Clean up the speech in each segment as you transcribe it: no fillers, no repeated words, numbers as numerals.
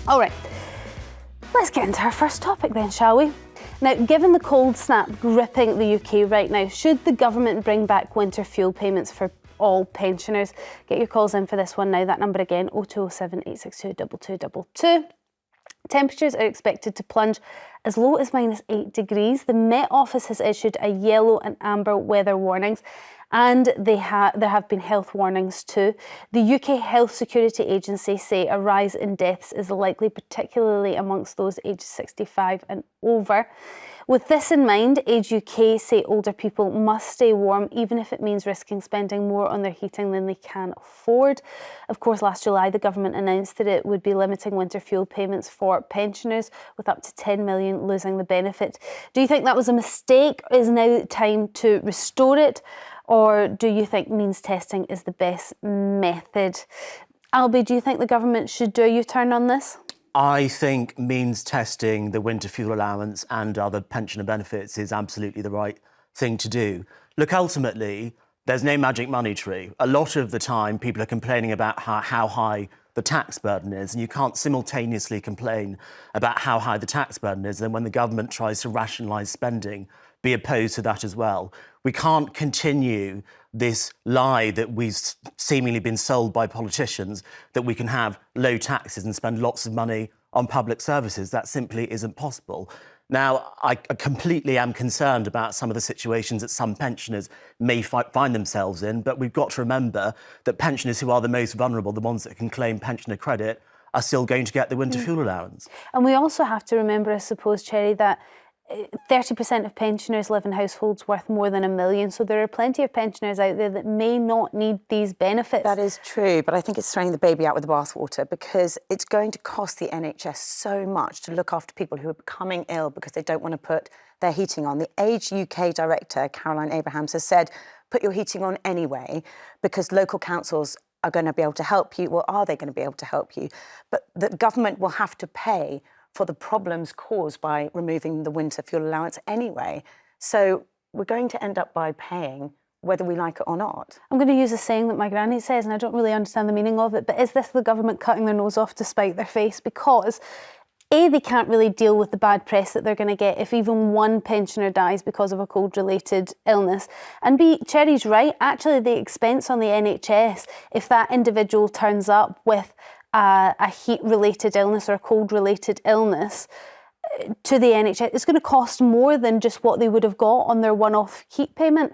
All right, let's get into our first topic then, shall we? Now, given the cold snap gripping the UK right now, should the government bring back winter fuel payments for all pensioners? Get your calls in for this one now. That number again, 0207 862 2222. Temperatures are expected to plunge as low as -8 degrees. The Met Office has issued a yellow and amber weather warnings, and there have been health warnings too. The UK Health Security Agency say a rise in deaths is likely, particularly amongst those aged 65 and over. With this in mind, Age UK say older people must stay warm, even if it means risking spending more on their heating than they can afford. Of course, last July, the government announced that it would be limiting winter fuel payments for pensioners, with up to 10 million losing the benefit. Do you think that was a mistake? Is now time to restore it? Or do you think means testing is the best method? Albie, do you think the government should do a U-turn on this? I think means testing the winter fuel allowance and other pensioner benefits is absolutely the right thing to do. Look, ultimately, there's no magic money tree. A lot of the time, people are complaining about how high the tax burden is, and you can't simultaneously complain about how high the tax burden is, and when the government tries to rationalise spending, be opposed to that as well. We can't continue this lie that we've seemingly been sold by politicians that we can have low taxes and spend lots of money on public services. That simply isn't possible. Now, I completely am concerned about some of the situations that some pensioners may find themselves in, but we've got to remember that pensioners who are the most vulnerable, the ones that can claim pensioner credit, are still going to get the winter fuel allowance. And we also have to remember, I suppose, Cherry, that 30% of pensioners live in households worth more than $1 million, so there are plenty of pensioners out there that may not need these benefits. That is true, but I think it's throwing the baby out with the bathwater, because it's going to cost the NHS so much to look after people who are becoming ill because they don't want to put their heating on. The Age UK director, Caroline Abrahams, has said, put your heating on anyway, because local councils are going to be able to help you. Well, are they going to be able to help you? But the government will have to pay for the problems caused by removing the winter fuel allowance anyway. So we're going to end up by paying whether we like it or not. I'm going to use a saying that my granny says, and I don't really understand the meaning of it, but is this the government cutting their nose off to spite their face? Because A, they can't really deal with the bad press that they're going to get if even one pensioner dies because of a cold-related illness. And B, Cherry's right, actually the expense on the NHS, if that individual turns up with a heat-related illness or a cold-related illness to the NHS, it's going to cost more than just what they would have got on their one-off heat payment.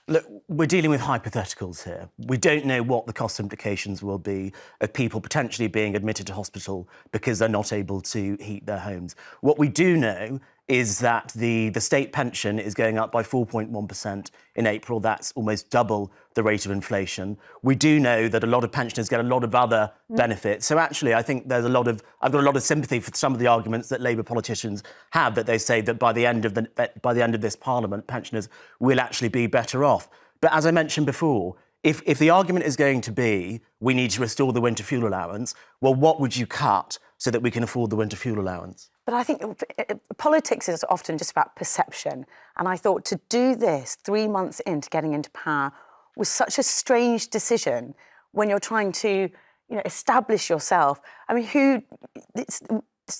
Look, we're dealing with hypotheticals here. We don't know what the cost implications will be of people potentially being admitted to hospital because they're not able to heat their homes. What we do know is that the state pension is going up by 4.1% in April. That's almost double the rate of inflation. We do know that a lot of pensioners get a lot of other benefits. So actually, I think I've got a lot of sympathy for some of the arguments that Labour politicians have, that they say that by the end of this Parliament, pensioners will actually be better off. But as I mentioned before, if the argument is going to be we need to restore the winter fuel allowance, well, what would you cut so that we can afford the winter fuel allowance? But I think politics is often just about perception. And I thought to do this 3 months into getting into power was such a strange decision when you're trying to, establish yourself. I mean, it's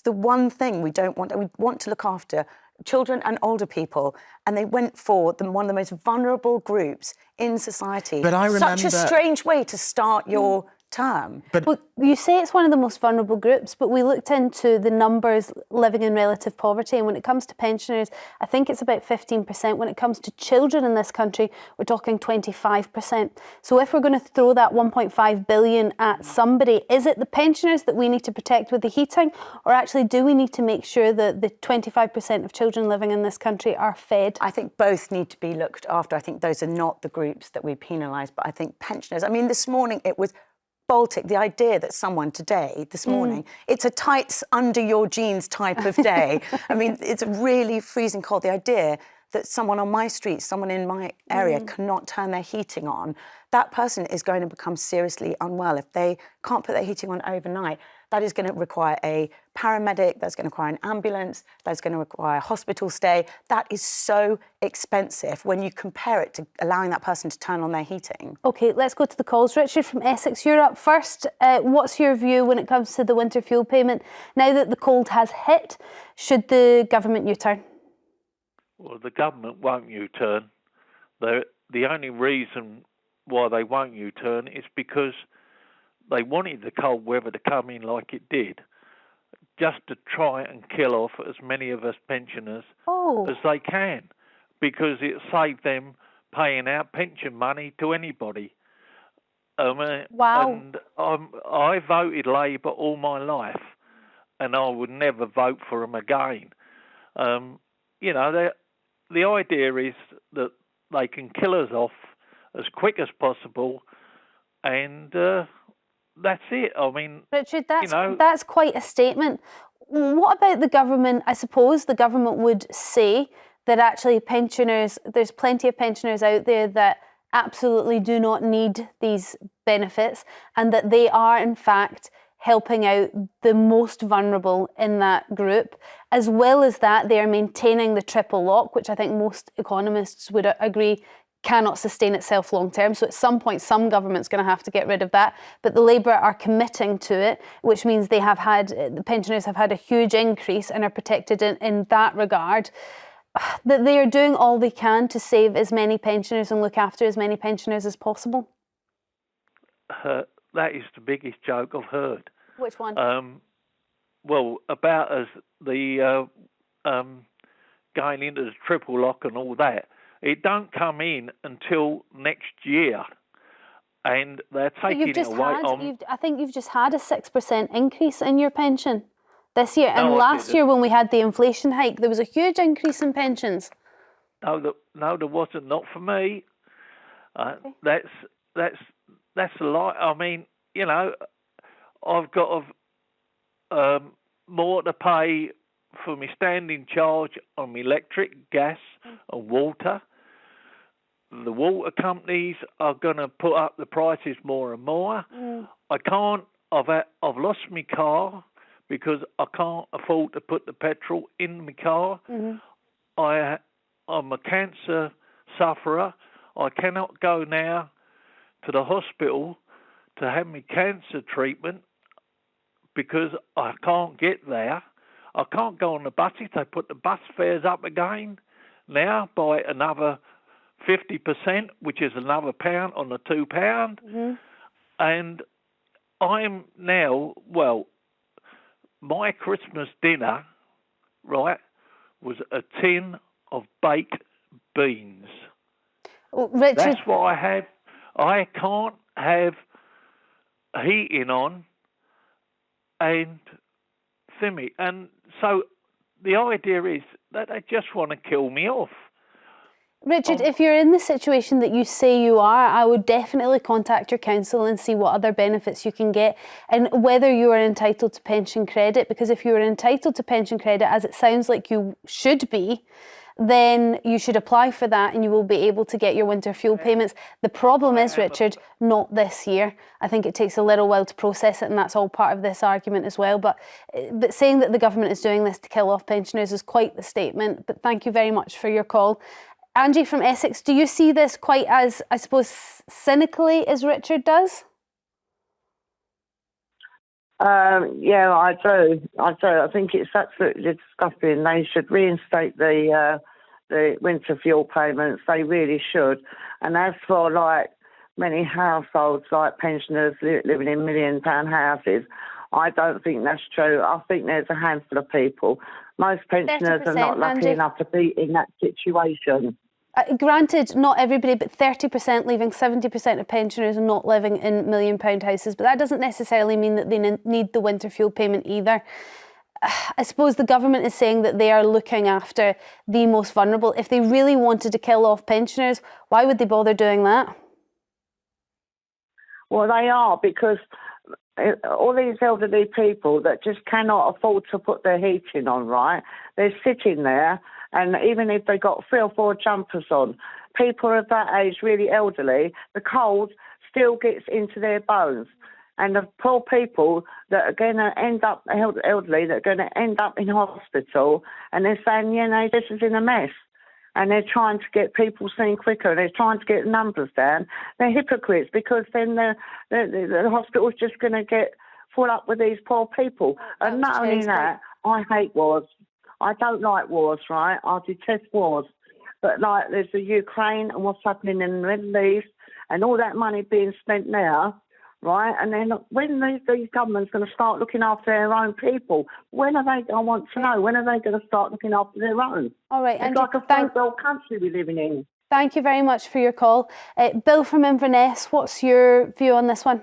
the one thing we don't want. We want to look after children and older people, and they went for one of the most vulnerable groups in society. But I remember... Such a strange way to start your term. Well, you say it's one of the most vulnerable groups, but we looked into the numbers living in relative poverty, and when it comes to pensioners, I think it's about 15%. When it comes to children in this country, we're talking 25%. So if we're going to throw that 1.5 billion at somebody, is it the pensioners that we need to protect with the heating, or actually do we need to make sure that the 25% of children living in this country are fed? I think both need to be looked after. I think those are not the groups that we penalise, but I think pensioners. I mean, this morning it was Baltic, the idea that someone this morning, it's a tights under your jeans type of day. I mean, it's really freezing cold. The idea that someone on my street, someone in my area cannot turn their heating on, that person is going to become seriously unwell if they can't put their heating on overnight. that is going to require a paramedic, that's going to require an ambulance, that's going to require a hospital stay. That is so expensive when you compare it to allowing that person to turn on their heating. OK, let's go to the calls. Richard from Essex, you're up first. What's your view when it comes to the winter fuel payment? Now that the cold has hit, should the government U-turn? Well, the government won't U-turn. The only reason why they won't U-turn is because they wanted the cold weather to come in like it did, just to try and kill off as many of us pensioners as they can, because it saved them paying out pension money to anybody. Wow. And I voted Labour all my life, and I would never vote for them again. You know, the idea is that they can kill us off as quick as possible, and that's it. I mean, Richard, that's quite a statement. What about the government? I suppose the government would say that actually pensioners, there's plenty of pensioners out there that absolutely do not need these benefits, and that they are in fact helping out the most vulnerable in that group. As well as that, they are maintaining the triple lock, which I think most economists would agree cannot sustain itself long term. So at some point, some government's going to have to get rid of that. But the Labour are committing to it, which means the pensioners have had a huge increase and are protected in that regard. That they are doing all they can to save as many pensioners and look after as many pensioners as possible. That is the biggest joke I've heard. Which one? Well, about the going into the triple lock and all that. It don't come in until next year, and they're taking it away. I think you've just had a 6% increase in your pension this year, and No, last year when we had the inflation hike, there was a huge increase in pensions. No, there wasn't. Not for me. Okay. That's a lie. I mean, you know, I've got more to pay for my standing charge on my electric, gas, and water. The water companies are going to put up the prices more and more. I can't. I've lost my car because I can't afford to put the petrol in my car. I'm a cancer sufferer. I cannot go now to the hospital to have my cancer treatment because I can't get there. I can't go on the buses. They put the bus fares up again now by another 50%, which is another £1 on the £2. And I'm now, well, my Christmas dinner, right, was a tin of baked beans. Well, Richard, that's what I have. I can't have heating on and thimmy. And so the idea is that they just want to kill me off. Richard, if you're in the situation that you say you are, I would definitely contact your council and see what other benefits you can get and whether you are entitled to pension credit, because if you are entitled to pension credit, as it sounds like you should be, then you should apply for that and you will be able to get your winter fuel payments. The problem is, Richard, not this year. I think it takes a little while to process it, and that's all part of this argument as well. But saying that the government is doing this to kill off pensioners is quite the statement. But thank you very much for your call. Angie from Essex, do you see this quite as, I suppose, cynically as Richard does? Yeah, I do. I think it's absolutely disgusting. They should reinstate the winter fuel payments. They really should. And as for like many households, like pensioners living in £1 million houses, I don't think that's true. I think there's a handful of people. Most pensioners are not lucky enough to be in that situation. Granted, not everybody, but 30%, leaving 70% of pensioners not living in £1 million houses. But that doesn't necessarily mean that they need the winter fuel payment either. I suppose the government is saying that they are looking after the most vulnerable. If they really wanted to kill off pensioners, why would they bother doing that? Well, they are, because all these elderly people that just cannot afford to put their heating on, right? They're sitting there, and even if they got 3 or 4 jumpers on, people of that age, really elderly, the cold still gets into their bones. And the poor people that are going to end up, elderly, that are going to end up in hospital, and they're saying, this is in a mess. And they're trying to get people seen quicker. They're trying to get the numbers down. They're hypocrites, because then the hospital's just going to get full up with these poor people. And not only that, I hate wars. I don't like wars, right? I detest wars. But like there's the Ukraine and what's happening in the Middle East and all that money being spent now, right? And then when these governments going to start looking after their own people? When are they? I want to know. When are they going to start looking after their own? All right, it's like a third world country we're living in. Thank you very much for your call. Bill from Inverness, what's your view on this one?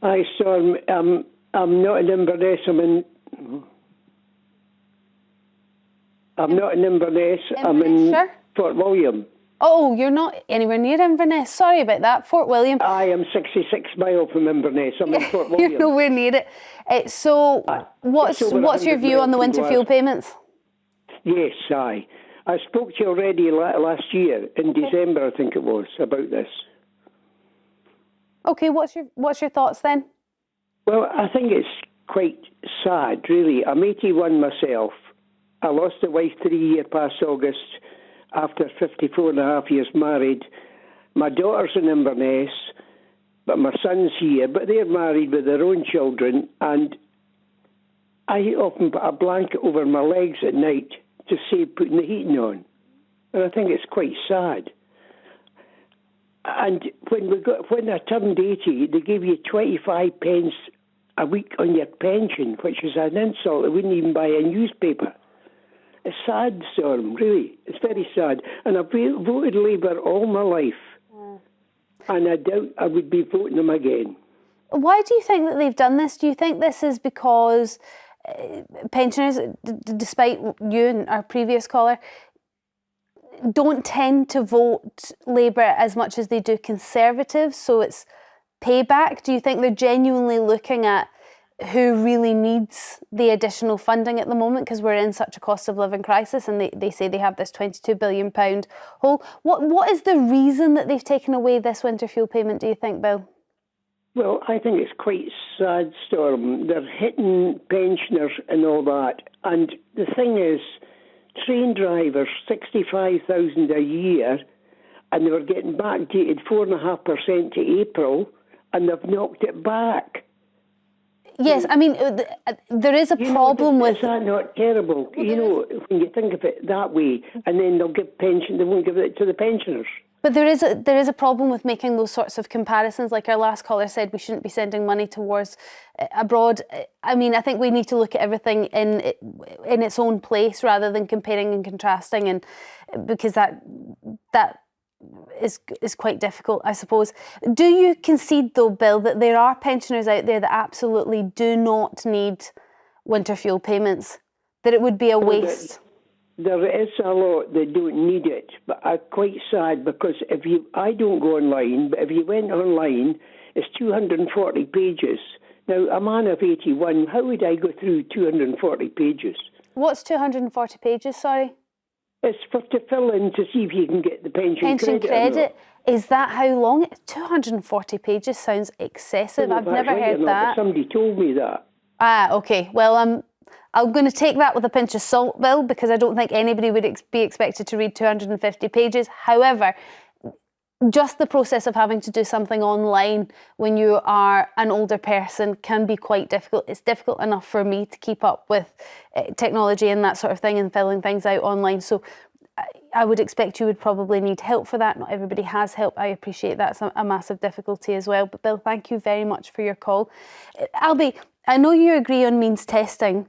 Hi, Storm. I'm not in Inverness. I'm not in Inverness. I'm in Fort William. Oh, you're not anywhere near Inverness. Sorry about that. Fort William. I am 66 miles from Inverness. I'm in Fort William. You're nowhere near it. So what's your view on the winter fuel payments? Yes, I spoke to you already last year, in December, I think it was, about this. Okay, what's your thoughts then? Well, I think it's quite sad, really. I'm 81 myself. I lost a wife 3 years past August after 54 and a half years married. My daughter's in Inverness, but my son's here, but they're married with their own children, and I often put a blanket over my legs at night to save putting the heating on. And I think it's quite sad. And when I turned 80, they gave you 25 pence a week on your pension, which is an insult. They wouldn't even buy a newspaper. It's sad, Storm, really. It's very sad. And I've voted Labour all my life. And I doubt I would be voting them again. Why do you think that they've done this? Do you think this is because pensioners, despite you and our previous caller, don't tend to vote Labour as much as they do Conservatives, so it's payback? Do you think they're genuinely looking at who really needs the additional funding at the moment, because we're in such a cost of living crisis, and they say they have this £22 billion hole? What is the reason that they've taken away this winter fuel payment, do you think, Bill? Well, I think it's quite sad, Storm. They're hitting pensioners and all that. And the thing is, train drivers, 65,000 a year, and they were getting backdated 4.5% to April, and they've knocked it back. Yes, I mean, there is a problem with... Is that not terrible? When you think of it that way, and then they'll give pension, they won't give it to the pensioners. But there is a problem with making those sorts of comparisons. Like our last caller said, we shouldn't be sending money towards abroad. I mean, I think we need to look at everything in its own place rather than comparing and contrasting, and because that is quite difficult, I suppose. Do you concede, though, Bill, that there are pensioners out there that absolutely do not need winter fuel payments, that it would be a waste? There is a lot that don't need it, but I'm quite sad because I don't go online, but if you went online, it's 240 pages. Now, a man of 81, how would I go through 240 pages? What's 240 pages, sorry? It's to fill in to see if you can get the pension credit. Is that how long? 240 pages sounds excessive. I've never heard that. Somebody told me that. Ah, okay. Well, I'm going to take that with a pinch of salt, Bill, because I don't think anybody would be expected to read 250 pages. However, just the process of having to do something online when you are an older person can be quite difficult. It's difficult enough for me to keep up with technology and that sort of thing and filling things out online. So I would expect you would probably need help for that. Not everybody has help. I appreciate that's a massive difficulty as well. But Bill, thank you very much for your call. Albie, I know you agree on means testing,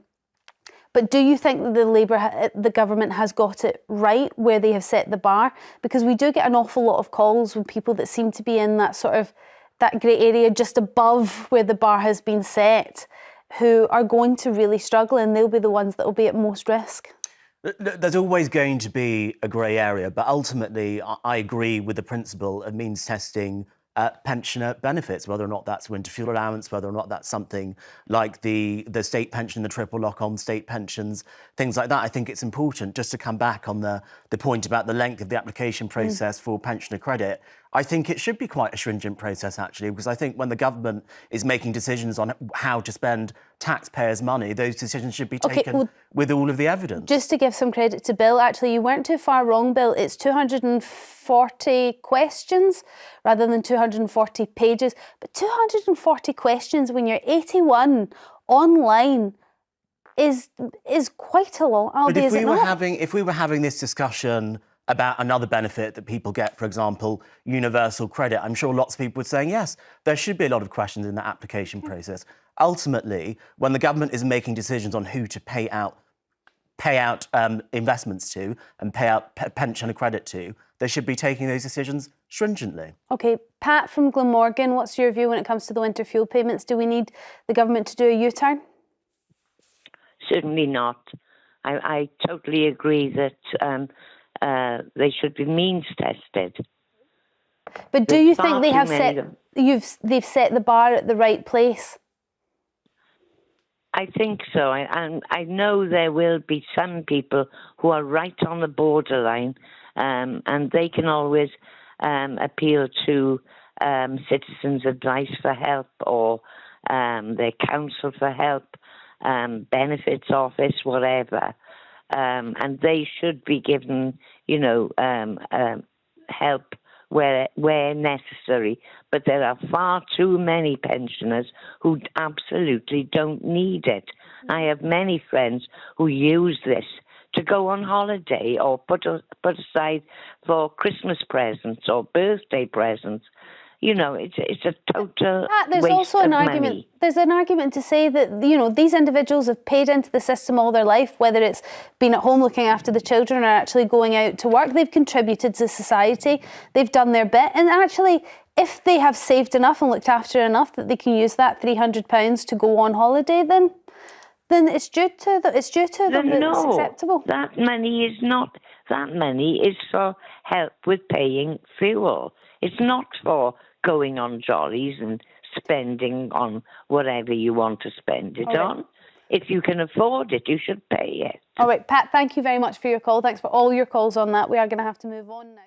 but do you think that the government has got it right where they have set the bar? Because we do get an awful lot of calls from people that seem to be in that sort of that grey area just above where the bar has been set, who are going to really struggle, and they'll be the ones that will be at most risk. There's always going to be a grey area, but ultimately I agree with the principle of means testing pensioner benefits, whether or not that's winter fuel allowance, whether or not that's something like the state pension, the triple lock-on state pensions, things like that. I think it's important, just to come back on the point about the length of the application process for pensioner credit. I think it should be quite a stringent process, actually, because I think when the government is making decisions on how to spend taxpayers' money, those decisions should be taken with all of the evidence. Just to give some credit to Bill, actually, you weren't too far wrong, Bill. It's 240 questions rather than 240 pages. But 240 questions when you're 81 online is quite a lot. But if we were having this discussion about another benefit that people get, for example, universal credit, I'm sure lots of people would say, yes, there should be a lot of questions in that application process. Ultimately, when the government is making decisions on who to pay out investments to and pay out pension and credit to, they should be taking those decisions stringently. OK, Pat from Glamorgan, what's your view when it comes to the winter fuel payments? Do we need the government to do a U-turn? Certainly not. I totally agree that they should be means tested. But do you think they have they've set the bar at the right place? I think so. And I know there will be some people who are right on the borderline, and they can always appeal to citizens' advice for help or their council for help, benefits office, whatever. And they should be given, help where necessary. But there are far too many pensioners who absolutely don't need it. I have many friends who use this to go on holiday or put aside for Christmas presents or birthday presents. It's a total there's waste also an of argument. money. There's an argument to say that these individuals have paid into the system all their life, whether it's been at home looking after the children or actually going out to work. They've contributed to society. They've done their bit, and actually, if they have saved enough and looked after enough that they can use that £300 to go on holiday, then it's due to them. It's acceptable. That money is not. That money is for help with paying fuel. It's not for going on jollies and spending on whatever you want to spend it on. If you can afford it, you should pay it. All right, Pat, thank you very much for your call. Thanks for all your calls on that. We are going to have to move on now.